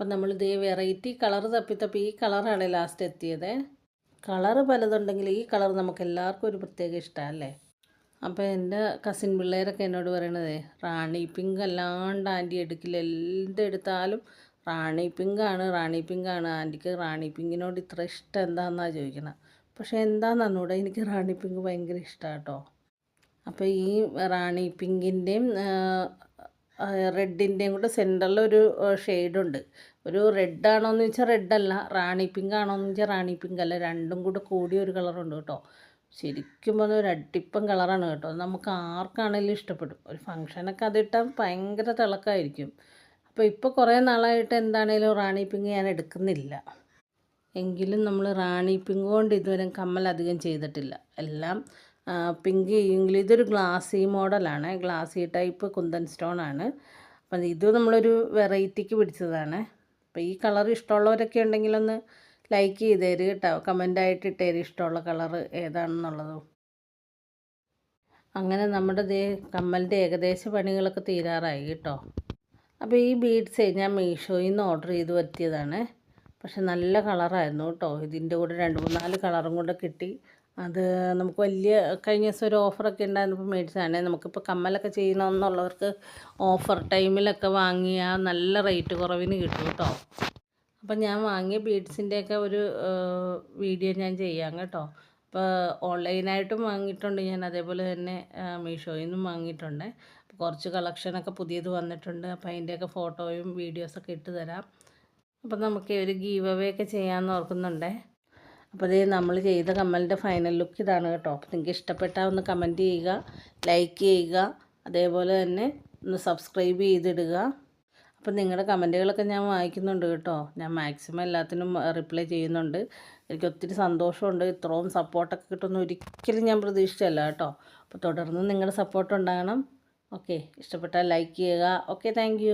അപ്പം നമ്മളിതേ variety colour തപ്പി തപ്പി ഈ കളറാണ് ലാസ്റ്റ് എത്തിയത്. കളറ് പലതുണ്ടെങ്കിൽ ഈ കളർ നമുക്ക് എല്ലാവർക്കും ഒരു പ്രത്യേക ഇഷ്ടമല്ലേ. അപ്പോൾ എൻ്റെ കസിൻ പിള്ളേരൊക്കെ എന്നോട് പറയണതേ റാണി പിങ്ക് അല്ലാണ്ട് ആൻറ്റി എടുക്കില്ല, എന്തെടുത്താലും റാണി പിങ്കാണ് ആൻറ്റിക്ക് റാണി പിങ്കിനോട് ഇത്ര ഇഷ്ടം എന്താണെന്നാണ് ചോദിക്കണം. പക്ഷേ എന്താണെന്ന് അറിഞ്ഞൂടാ, എനിക്ക് റാണി പിങ്ക് ഭയങ്കര ഇഷ്ടമാണ് കേട്ടോ. അപ്പോൾ ഈ റാണി പിങ്കിൻ്റെയും റെഡിൻ്റെയും കൂടെ സെൻറ്ററിലൊരു ഷെയ്ഡുണ്ട്. ഒരു റെഡാണോയെന്ന് ചോദിച്ചാൽ റെഡല്ല, റാണി പിങ്ക് ആണോയെന്ന് ചോദിച്ചാൽ റാണി പിങ്ക് അല്ല, രണ്ടും കൂടെ കൂടിയ ഒരു കളറുണ്ട് കേട്ടോ. ശരിക്കും പറഞ്ഞാൽ ഒരു അടിപ്പൻ കളറാണ് കേട്ടോ. നമുക്ക് ആർക്കാണെങ്കിലും ഇഷ്ടപ്പെടും. ഒരു ഫങ്ഷനൊക്കെ അതിട്ടാൽ ഭയങ്കര തിളക്കമായിരിക്കും. അപ്പോൾ ഇപ്പോൾ കുറേ നാളായിട്ട് എന്താണേലും റാണി പിങ്ക് ഞാൻ എടുക്കുന്നില്ല. എങ്കിലും നമ്മൾ റാണി പിങ്ക് കൊണ്ട് ഇതുവരെ കമ്മൽ അധികം ചെയ്തിട്ടില്ല. എല്ലാം പിങ്ക് ചെയ്യെങ്കിലും ഇതൊരു ഗ്ലാസി മോഡലാണ്, ഗ്ലാസി ടൈപ്പ് കുന്തൻ സ്റ്റോണാണ്. അപ്പം ഇത് നമ്മളൊരു വെറൈറ്റിക്ക് പിടിച്ചതാണ്. അപ്പോൾ ഈ കളർ ഇഷ്ടമുള്ളവരൊക്കെ ഉണ്ടെങ്കിലൊന്ന് ലൈക്ക് ചെയ്തേര് കേട്ടോ, കമൻ്റായിട്ട് ഇട്ടേര് ഇഷ്ടമുള്ള കളർ ഏതാണെന്നുള്ളതും. അങ്ങനെ നമ്മുടെ കമ്മലിൻ്റെ ഏകദേശ പണികളൊക്കെ തീരാറായി കേട്ടോ. അപ്പോൾ ഈ ബീഡ്സേ ഞാൻ മീഷോയിൽ നിന്ന് ഓർഡർ ചെയ്ത് പറ്റിയതാണ്. പക്ഷെ നല്ല കളറായിരുന്നു കേട്ടോ. ഇതിൻ്റെ കൂടെ 2-3-4 കളറും കൂടെ കിട്ടി. അത് നമുക്ക് വലിയ കഴിഞ്ഞ ദിവസം ഒരു ഓഫറൊക്കെ ഉണ്ടായിരുന്നപ്പോൾ മേടിച്ചതാണ്. നമുക്കിപ്പോൾ കമ്മലൊക്കെ ചെയ്യണമെന്നുള്ളവർക്ക് ഓഫർ ടൈമിലൊക്കെ വാങ്ങിയാൽ നല്ല റേറ്റ് കുറവിന് കിട്ടും കേട്ടോ. അപ്പം ഞാൻ വാങ്ങിയ ബീഡ്സിൻ്റെയൊക്കെ ഒരു വീഡിയോ ഞാൻ ചെയ്യാം കേട്ടോ. അപ്പോൾ ഓൺലൈനായിട്ടും വാങ്ങിയിട്ടുണ്ട് ഞാൻ, അതേപോലെ തന്നെ മീഷോയിൽ നിന്നും വാങ്ങിയിട്ടുണ്ട്. അപ്പോൾ കുറച്ച് കളക്ഷനൊക്കെ പുതിയത് വന്നിട്ടുണ്ട്. അപ്പോൾ അതിൻ്റെയൊക്കെ ഫോട്ടോയും വീഡിയോസൊക്കെ ഇട്ട് തരാം. അപ്പോൾ നമുക്ക് ഒരു ഗീവ് അവേ ഒക്കെ ചെയ്യാമെന്ന് ഓർക്കുന്നുണ്ടേ. അപ്പോൾ ഇത് നമ്മൾ ചെയ്ത കമ്മലിൻ്റെ ഫൈനൽ ലുക്ക് ഇതാണ് കേട്ടോ. അപ്പോൾ നിങ്ങൾക്ക് ഇഷ്ടപ്പെട്ടാൽ ഒന്ന് കമൻറ്റ് ചെയ്യുക, ലൈക്ക് ചെയ്യുക, അതേപോലെ തന്നെ ഒന്ന് സബ്സ്ക്രൈബ് ചെയ്തിടുക. അപ്പോൾ നിങ്ങളുടെ കമൻറ്റുകളൊക്കെ ഞാൻ വായിക്കുന്നുണ്ട് കേട്ടോ. ഞാൻ മാക്സിമം എല്ലാത്തിനും റിപ്ലൈ ചെയ്യുന്നുണ്ട്. എനിക്ക് ഒത്തിരി സന്തോഷമുണ്ട്. ഇത്രയും സപ്പോർട്ടൊക്കെ കിട്ടുമെന്ന് ഒരിക്കലും ഞാൻ പ്രതീക്ഷിച്ചല്ല കേട്ടോ. അപ്പോൾ തുടർന്ന് നിങ്ങളുടെ സപ്പോർട്ട് ഉണ്ടാകണം. ഓക്കെ, ഇഷ്ടപ്പെട്ടാൽ ലൈക്ക് ചെയ്യുക. Okay, thank